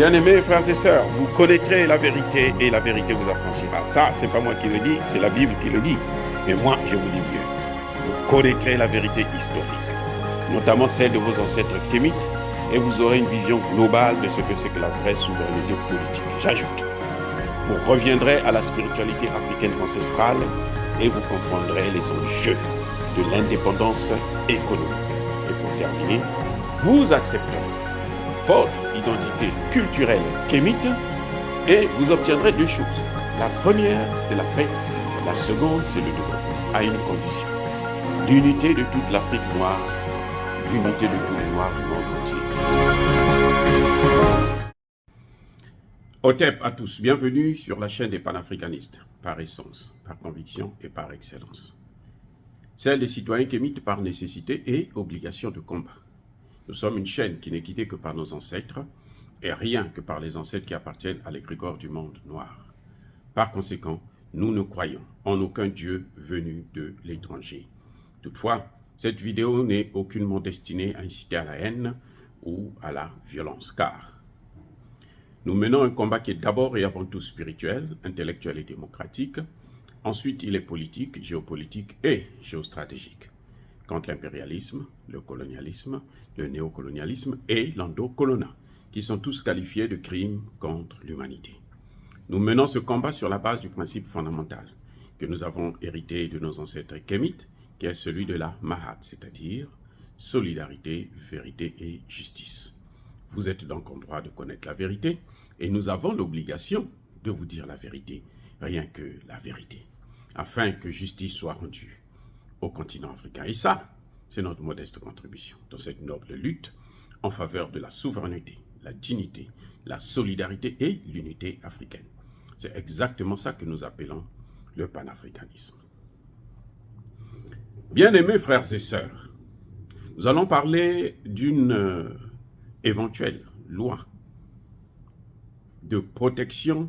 Bien-aimés frères et sœurs, vous connaîtrez la vérité et la vérité vous affranchira. Ça, c'est pas moi qui le dis, c'est la Bible qui le dit. Mais moi, je vous dis mieux. Vous connaîtrez la vérité historique, notamment celle de vos ancêtres kémites, et vous aurez une vision globale de ce que c'est que la vraie souveraineté politique. J'ajoute, vous reviendrez à la spiritualité africaine ancestrale et vous comprendrez les enjeux de l'indépendance économique. Et pour terminer, vous accepterez votre identité culturelle kémite et vous obtiendrez deux choses. La première, c'est la paix. La seconde, c'est le développement, à une condition. L'unité de toute l'Afrique noire, l'unité de tous les Noirs du monde entier. Otep à tous, bienvenue sur la chaîne des panafricanistes, par essence, par conviction et par excellence. Celle des citoyens kémites par nécessité et obligation de combat. Nous sommes une chaîne qui n'est guidée que par nos ancêtres et rien que par les ancêtres qui appartiennent à l'égrégore du monde noir. Par conséquent, nous ne croyons en aucun Dieu venu de l'étranger. Toutefois, cette vidéo n'est aucunement destinée à inciter à la haine ou à la violence, car nous menons un combat qui est d'abord et avant tout spirituel, intellectuel et démocratique. Ensuite, il est politique, géopolitique et géostratégique. Contre l'impérialisme, le colonialisme, le néocolonialisme et l'endocolonat, qui sont tous qualifiés de crimes contre l'humanité. Nous menons ce combat sur la base du principe fondamental que nous avons hérité de nos ancêtres kémites, qui est celui de la Mahat, c'est-à-dire solidarité, vérité et justice. Vous êtes donc en droit de connaître la vérité et nous avons l'obligation de vous dire la vérité, rien que la vérité, afin que justice soit rendue au continent africain. Et ça, c'est notre modeste contribution dans cette noble lutte en faveur de la souveraineté, la dignité, la solidarité et l'unité africaine. C'est exactement ça que nous appelons le panafricanisme. Bien-aimés frères et sœurs, nous allons parler d'une éventuelle loi de protection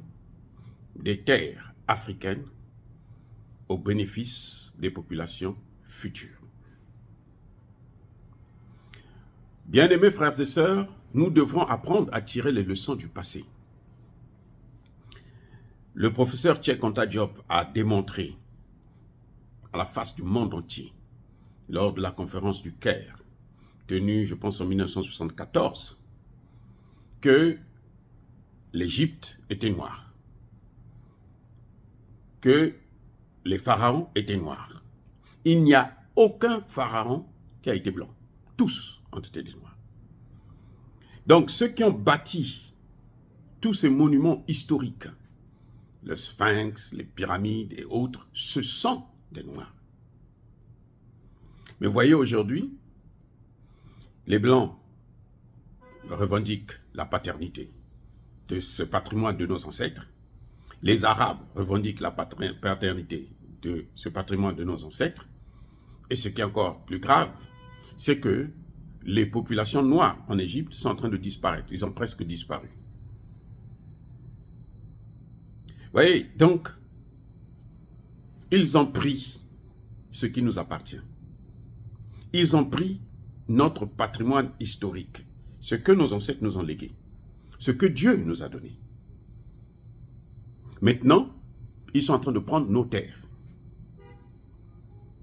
des terres africaines au bénéfice des populations futures. Bien-aimés frères et sœurs, nous devons apprendre à tirer les leçons du passé. Le professeur Cheikh Anta Diop a démontré à la face du monde entier, lors de la conférence du Caire, tenue, je pense, en 1974, que l'Égypte était noire, que les pharaons étaient noirs. Il n'y a aucun pharaon qui a été blanc. Tous ont été des noirs. Donc, ceux qui ont bâti tous ces monuments historiques, le Sphinx, les pyramides et autres, ce sont des noirs. Mais voyez aujourd'hui, les blancs revendiquent la paternité de ce patrimoine de nos ancêtres. Les Arabes revendiquent la paternité de ce patrimoine de nos ancêtres. Et ce qui est encore plus grave, c'est que les populations noires en Égypte sont en train de disparaître. Ils ont presque disparu. Vous voyez, donc, ils ont pris ce qui nous appartient. Ils ont pris notre patrimoine historique, ce que nos ancêtres nous ont légué, ce que Dieu nous a donné. Maintenant, ils sont en train de prendre nos terres.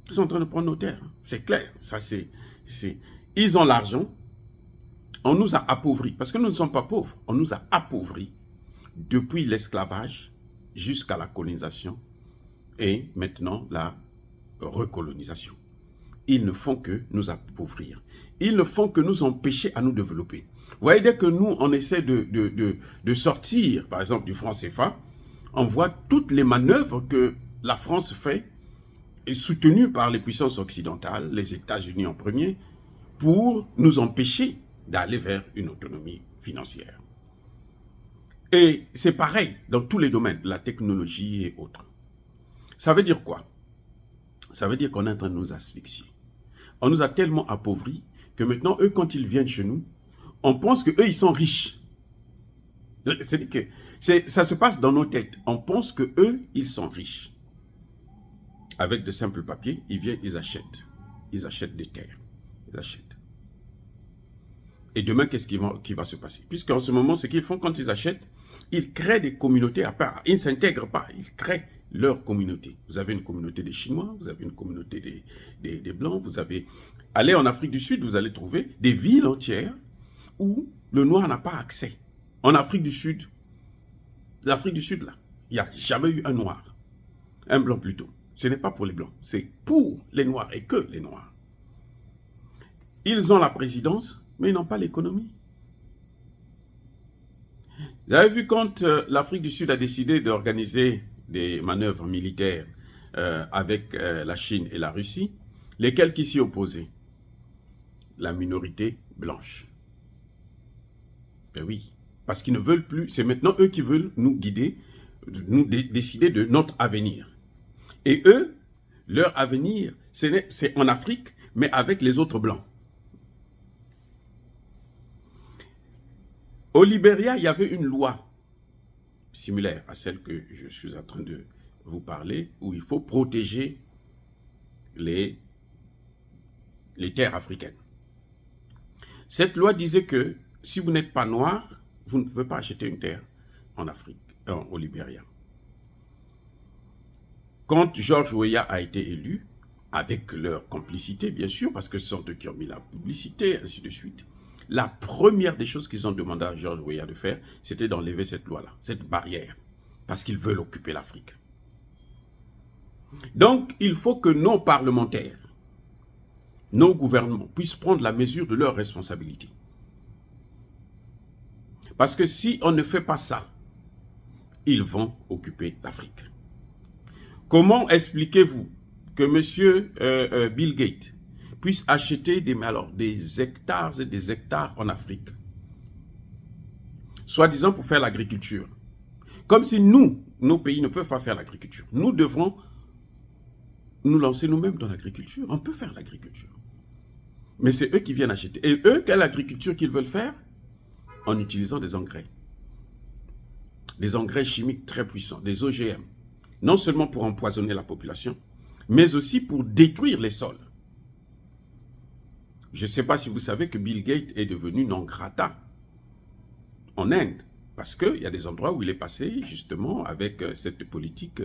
Ils sont en train de prendre nos terres. C'est clair. Ils ont l'argent. On nous a appauvris. Parce que nous ne sommes pas pauvres. On nous a appauvris depuis l'esclavage jusqu'à la colonisation et maintenant la recolonisation. Ils ne font que nous appauvrir. Ils ne font que nous empêcher à nous développer. Vous voyez, dès que nous, on essaie de sortir, par exemple, du franc CFA, on voit toutes les manœuvres que la France fait, et soutenue par les puissances occidentales, les États-Unis en premier, pour nous empêcher d'aller vers une autonomie financière. Et c'est pareil dans tous les domaines, la technologie et autres. Ça veut dire quoi? Ça veut dire qu'on est en train de nous asphyxier. On nous a tellement appauvris que maintenant, eux, quand ils viennent chez nous, on pense qu'eux, ils sont riches. C'est-à-dire que ça se passe dans nos têtes. On pense qu'eux, ils sont riches. Avec de simples papiers, ils viennent, ils achètent. Ils achètent des terres. Ils achètent. Et demain, qu'est-ce qui va se passer? Puisqu'en ce moment, ce qu'ils font quand ils achètent, ils créent des communautés à part. Ils ne s'intègrent pas, ils créent leur communauté. Vous avez une communauté des Chinois, vous avez une communauté des Blancs, vous avez... Allez en Afrique du Sud, vous allez trouver des villes entières où le noir n'a pas accès. En Afrique du Sud, l'Afrique du Sud, là, il n'y a jamais eu un noir. Un blanc plutôt. Ce n'est pas pour les blancs, c'est pour les noirs et que les noirs. Ils ont la présidence, mais ils n'ont pas l'économie. Vous avez vu quand l'Afrique du Sud a décidé d'organiser des manœuvres militaires avec la Chine et la Russie, lesquels qui s'y opposaient? La minorité blanche. Ben oui, parce qu'ils ne veulent plus, c'est maintenant eux qui veulent nous guider, nous décider de notre avenir. Et eux, leur avenir, c'est en Afrique, mais avec les autres blancs. Au Libéria, il y avait une loi similaire à celle que je suis en train de vous parler, où il faut protéger les terres africaines. Cette loi disait que si vous n'êtes pas noir, vous ne pouvez pas acheter une terre en Afrique, au Libéria. Quand George Weah a été élu, avec leur complicité bien sûr, parce que ce sont eux qui ont mis la publicité, ainsi de suite, la première des choses qu'ils ont demandé à George Weah de faire, c'était d'enlever cette loi-là, cette barrière, parce qu'ils veulent occuper l'Afrique. Donc, il faut que nos parlementaires, nos gouvernements puissent prendre la mesure de leurs responsabilités. Parce que si on ne fait pas ça, ils vont occuper l'Afrique. Comment expliquez-vous que M. Bill Gates puisse acheter des hectares et des hectares en Afrique, soi-disant pour faire l'agriculture? Comme si nous, nos pays ne peuvent pas faire l'agriculture. Nous devrons nous lancer nous-mêmes dans l'agriculture. On peut faire l'agriculture. Mais c'est eux qui viennent acheter. Et eux, quelle agriculture qu'ils veulent faire? En utilisant des engrais. Des engrais chimiques très puissants, des OGM. Non seulement pour empoisonner la population, mais aussi pour détruire les sols. Je ne sais pas si vous savez que Bill Gates est devenu non grata en Inde. Parce qu'il y a des endroits où il est passé justement avec cette politique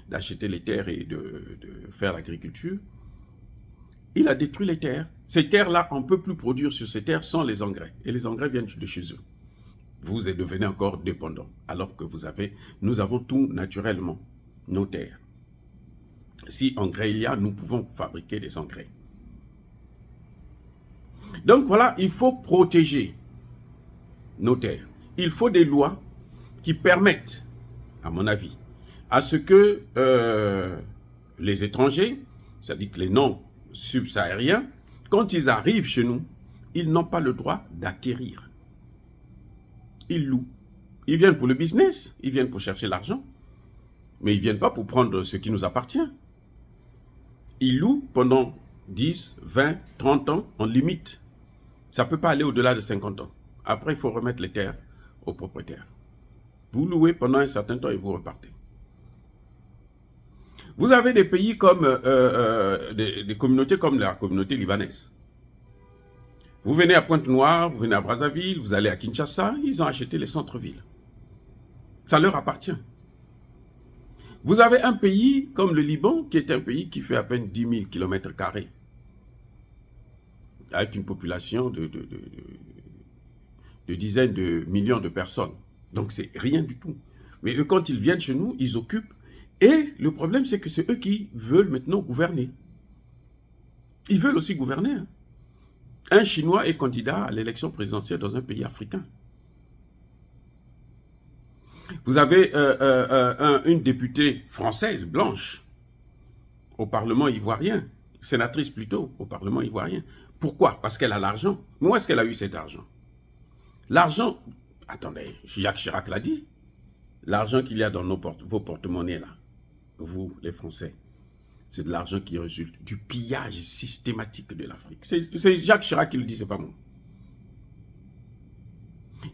d'acheter les terres et de faire l'agriculture. Il a détruit les terres. Ces terres-là, on ne peut plus produire sur ces terres sans les engrais. Et les engrais viennent de chez eux. Vous devenez encore dépendant. Alors que nous avons tout naturellement, nos terres. Si engrais il y a, nous pouvons fabriquer des engrais. Donc voilà, il faut protéger nos terres. Il faut des lois qui permettent, à mon avis, à ce que les étrangers, c'est-à-dire que les non-subsahariens, quand ils arrivent chez nous, ils n'ont pas le droit d'acquérir. Ils louent. Ils viennent pour le business, ils viennent pour chercher l'argent, mais ils ne viennent pas pour prendre ce qui nous appartient. Ils louent pendant 10, 20, 30 ans, en limite. Ça ne peut pas aller au-delà de 50 ans. Après, il faut remettre les terres aux propriétaires. Vous louez pendant un certain temps et vous repartez. Vous avez des pays comme, des communautés comme la communauté libanaise. Vous venez à Pointe-Noire, vous venez à Brazzaville, vous allez à Kinshasa, ils ont acheté les centres-villes. Ça leur appartient. Vous avez un pays comme le Liban, qui est un pays qui fait à peine 10 000 km², avec une population de dizaines de millions de personnes. Donc c'est rien du tout. Mais eux, quand ils viennent chez nous, ils occupent. Et le problème, c'est que c'est eux qui veulent maintenant gouverner. Ils veulent aussi gouverner. Hein. Un Chinois est candidat à l'élection présidentielle dans un pays africain. Vous avez une députée française, blanche, au Parlement ivoirien, sénatrice plutôt, au Parlement ivoirien. Pourquoi? Parce qu'elle a l'argent. Mais où est-ce qu'elle a eu cet argent? L'argent, attendez, Jacques Chirac l'a dit, l'argent qu'il y a dans vos porte-monnaies là, vous les Français, c'est de l'argent qui résulte du pillage systématique de l'Afrique. C'est Jacques Chirac qui le dit, c'est pas moi.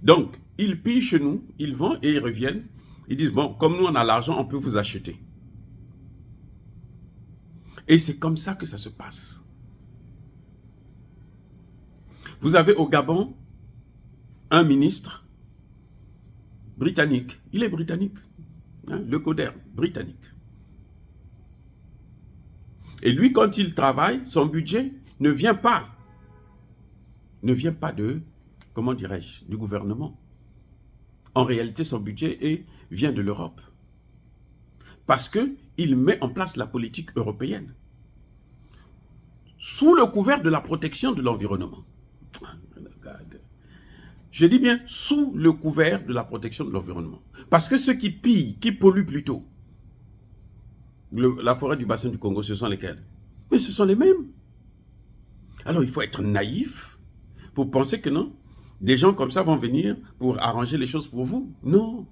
Donc, ils pillent chez nous, ils vont et ils reviennent, ils disent, bon, comme nous on a l'argent, on peut vous acheter. Et c'est comme ça que ça se passe. Vous avez au Gabon un ministre britannique. Il est britannique. Hein, le Coderm, britannique. Et lui, quand il travaille, son budget ne vient pas de, comment dirais-je, du gouvernement. En réalité, son budget vient de l'Europe. Parce qu'il met en place la politique européenne. Sous le couvert de la protection de l'environnement. Je dis bien sous le couvert de la protection de l'environnement. Parce que ceux qui pillent, qui polluent plutôt, la forêt du bassin du Congo, ce sont lesquels? Mais ce sont les mêmes. Alors il faut être naïf pour penser que non, des gens comme ça vont venir pour arranger les choses pour vous. Non,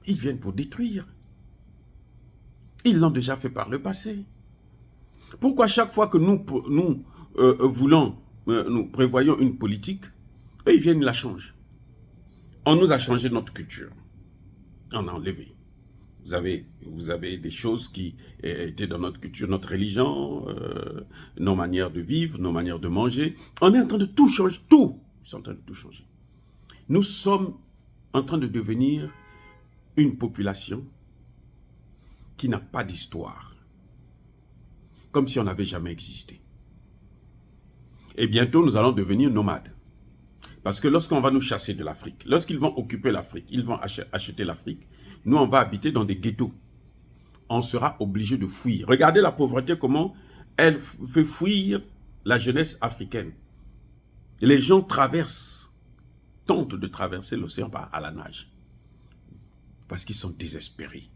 ils viennent pour détruire. Ils l'ont déjà fait par le passé. Pourquoi chaque fois que nous prévoyons une politique, eux, ils viennent la changer. On nous a changé notre culture. On a enlevé. Vous avez des choses qui étaient dans notre culture, notre religion, nos manières de vivre, nos manières de manger. On est en train de tout changer, tout. Ils sont en train de tout changer. Nous sommes en train de devenir une population qui n'a pas d'histoire. Comme si on n'avait jamais existé. Et bientôt, nous allons devenir nomades. Parce que lorsqu'on va nous chasser de l'Afrique, lorsqu'ils vont occuper l'Afrique, ils vont acheter l'Afrique, nous, on va habiter dans des ghettos. On sera obligé de fuir. Regardez la pauvreté, comment elle fait fuir la jeunesse africaine. Les gens tentent de traverser l'océan à la nage. Parce qu'ils sont désespérés.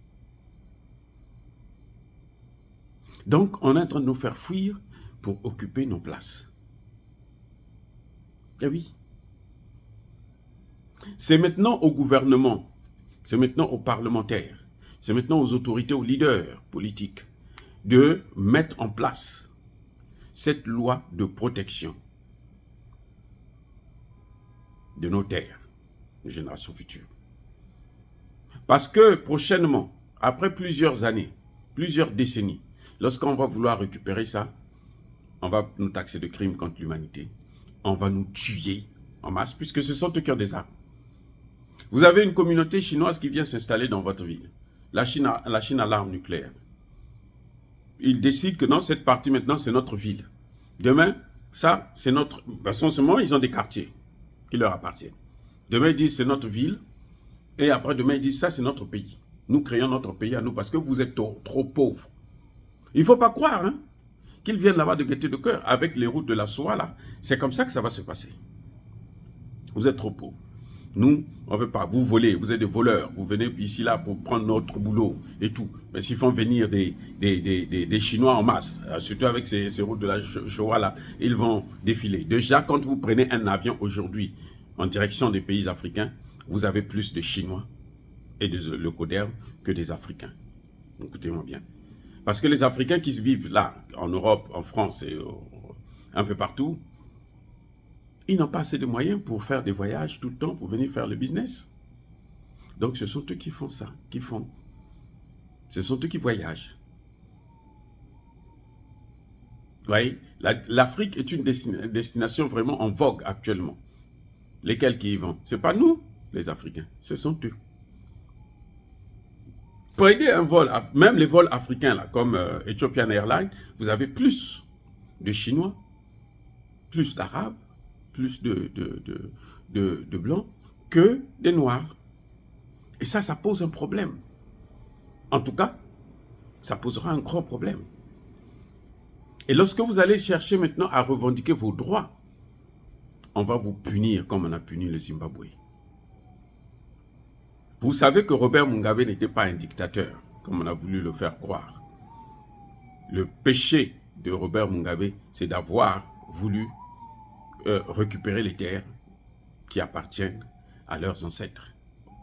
Donc, on est en train de nous faire fuir pour occuper nos places. Eh oui. C'est maintenant au gouvernement, c'est maintenant aux parlementaires, c'est maintenant aux autorités, aux leaders politiques de mettre en place cette loi de protection de nos terres, des générations futures. Parce que prochainement, après plusieurs années, plusieurs décennies, lorsqu'on va vouloir récupérer ça, on va nous taxer de crimes contre l'humanité. On va nous tuer en masse, puisque ce sont eux qui ont des armes. Vous avez une communauté chinoise qui vient s'installer dans votre ville. La Chine a l'arme nucléaire. Ils décident que non, cette partie maintenant, c'est notre ville. Demain, ça, c'est notre... En ce moment, ils ont des quartiers qui leur appartiennent. Demain, ils disent c'est notre ville. Et après, demain, ils disent ça, c'est notre pays. Nous créons notre pays à nous parce que vous êtes trop pauvres. Il ne faut pas croire hein, qu'ils viennent là-bas de gaieté de cœur avec les routes de la soie là. C'est comme ça que ça va se passer. Vous êtes trop pauvres. Nous, on ne veut pas. Vous volez, vous êtes des voleurs. Vous venez ici là pour prendre notre boulot et tout. Mais s'ils font venir des Chinois en masse, surtout avec ces routes de la Shoah là, ils vont défiler. Déjà, quand vous prenez un avion aujourd'hui en direction des pays africains, vous avez plus de Chinois et de le Coderm que des Africains. Écoutez-moi bien. Parce que les Africains qui vivent là, en Europe, en France et un peu partout, ils n'ont pas assez de moyens pour faire des voyages tout le temps, pour venir faire le business. Donc ce sont eux qui font ça, Ce sont eux qui voyagent. Vous voyez, l'Afrique est une destination vraiment en vogue actuellement. Lesquels qui y vont? Ce n'est pas nous, les Africains, ce sont eux. Prenez un vol, même les vols africains, là, comme Ethiopian Airlines, vous avez plus de Chinois, plus d'Arabes, plus de Blancs que des Noirs. Et ça pose un problème. En tout cas, ça posera un grand problème. Et lorsque vous allez chercher maintenant à revendiquer vos droits, on va vous punir comme on a puni le Zimbabwe. Vous savez que Robert Mugabe n'était pas un dictateur, comme on a voulu le faire croire. Le péché de Robert Mugabe, c'est d'avoir voulu récupérer les terres qui appartiennent à leurs ancêtres,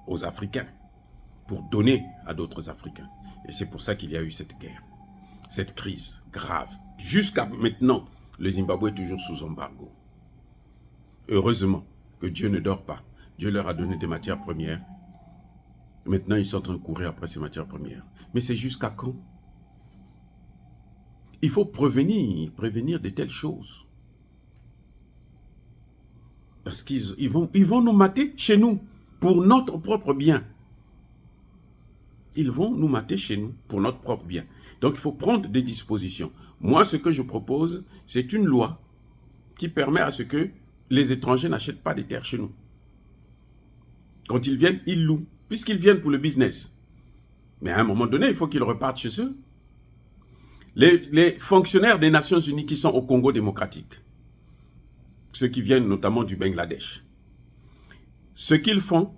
aux Africains, pour donner à d'autres Africains. Et c'est pour ça qu'il y a eu cette guerre, cette crise grave. Jusqu'à maintenant, le Zimbabwe est toujours sous embargo. Heureusement que Dieu ne dort pas. Dieu leur a donné des matières premières. Maintenant, ils sont en train de courir après ces matières premières. Mais c'est jusqu'à quand? Il faut prévenir de telles choses. Parce qu'ils vont nous mater chez nous, pour notre propre bien. Ils vont nous mater chez nous, pour notre propre bien. Donc, il faut prendre des dispositions. Moi, ce que je propose, c'est une loi qui permet à ce que les étrangers n'achètent pas des terres chez nous. Quand ils viennent, ils louent, puisqu'ils viennent pour le business. Mais à un moment donné, il faut qu'ils repartent chez eux. Les fonctionnaires des Nations Unies qui sont au Congo démocratique, ceux qui viennent notamment du Bangladesh, ce qu'ils font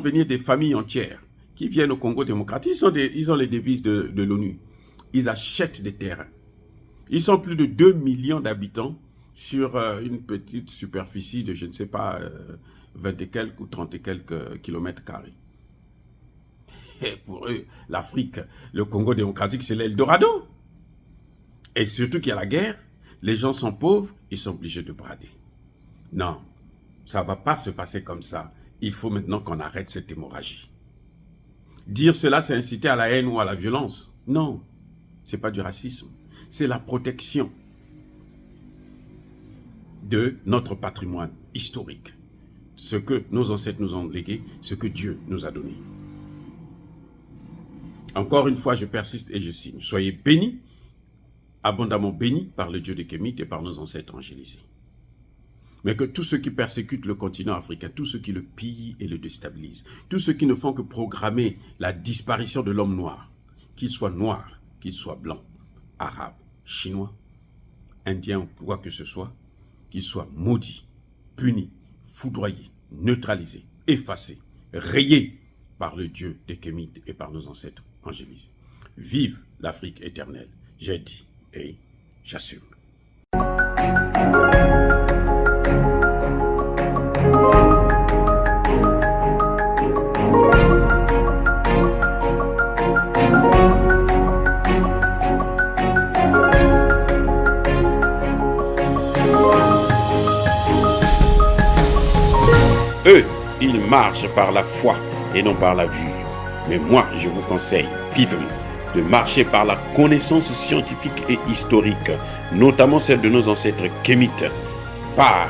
venir des familles entières qui viennent au Congo démocratique. Ils ont les devises de l'ONU. Ils achètent des terrains. Ils sont plus de 2 millions d'habitants sur une petite superficie de, je ne sais pas, 20 et quelques ou 30 et quelques kilomètres carrés. Et pour eux, l'Afrique, le Congo démocratique, c'est l'Eldorado. Et surtout qu'il y a la guerre, les gens sont pauvres, ils sont obligés de brader. Non, ça ne va pas se passer comme ça. Il faut maintenant qu'on arrête cette hémorragie. Dire cela, c'est inciter à la haine ou à la violence. Non, ce n'est pas du racisme. C'est la protection de notre patrimoine historique. Ce que nos ancêtres nous ont légué, ce que Dieu nous a donné. Encore une fois, je persiste et je signe. Soyez bénis, abondamment bénis par le Dieu des Kémites et par nos ancêtres angélisés. Mais que tous ceux qui persécutent le continent africain, tous ceux qui le pillent et le déstabilisent, tous ceux qui ne font que programmer la disparition de l'homme noir, qu'il soit noir, qu'il soit blanc, arabe, chinois, indien ou quoi que ce soit, qu'il soit maudit, puni, foudroyé, neutralisé, effacé, rayé par le Dieu des Kémites et par nos ancêtres angélisés. Vive l'Afrique éternelle, j'ai dit et j'assume. Eux, ils marchent par la foi et non par la vue. Mais moi, je vous conseille vivement de marcher par la connaissance scientifique et historique, notamment celle de nos ancêtres kémites, par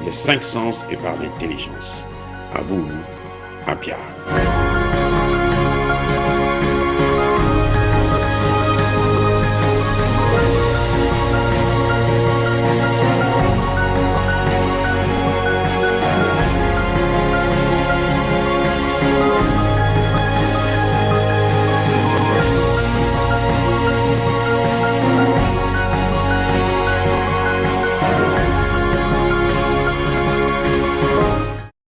les 5 sens et par l'intelligence. Abou Abia.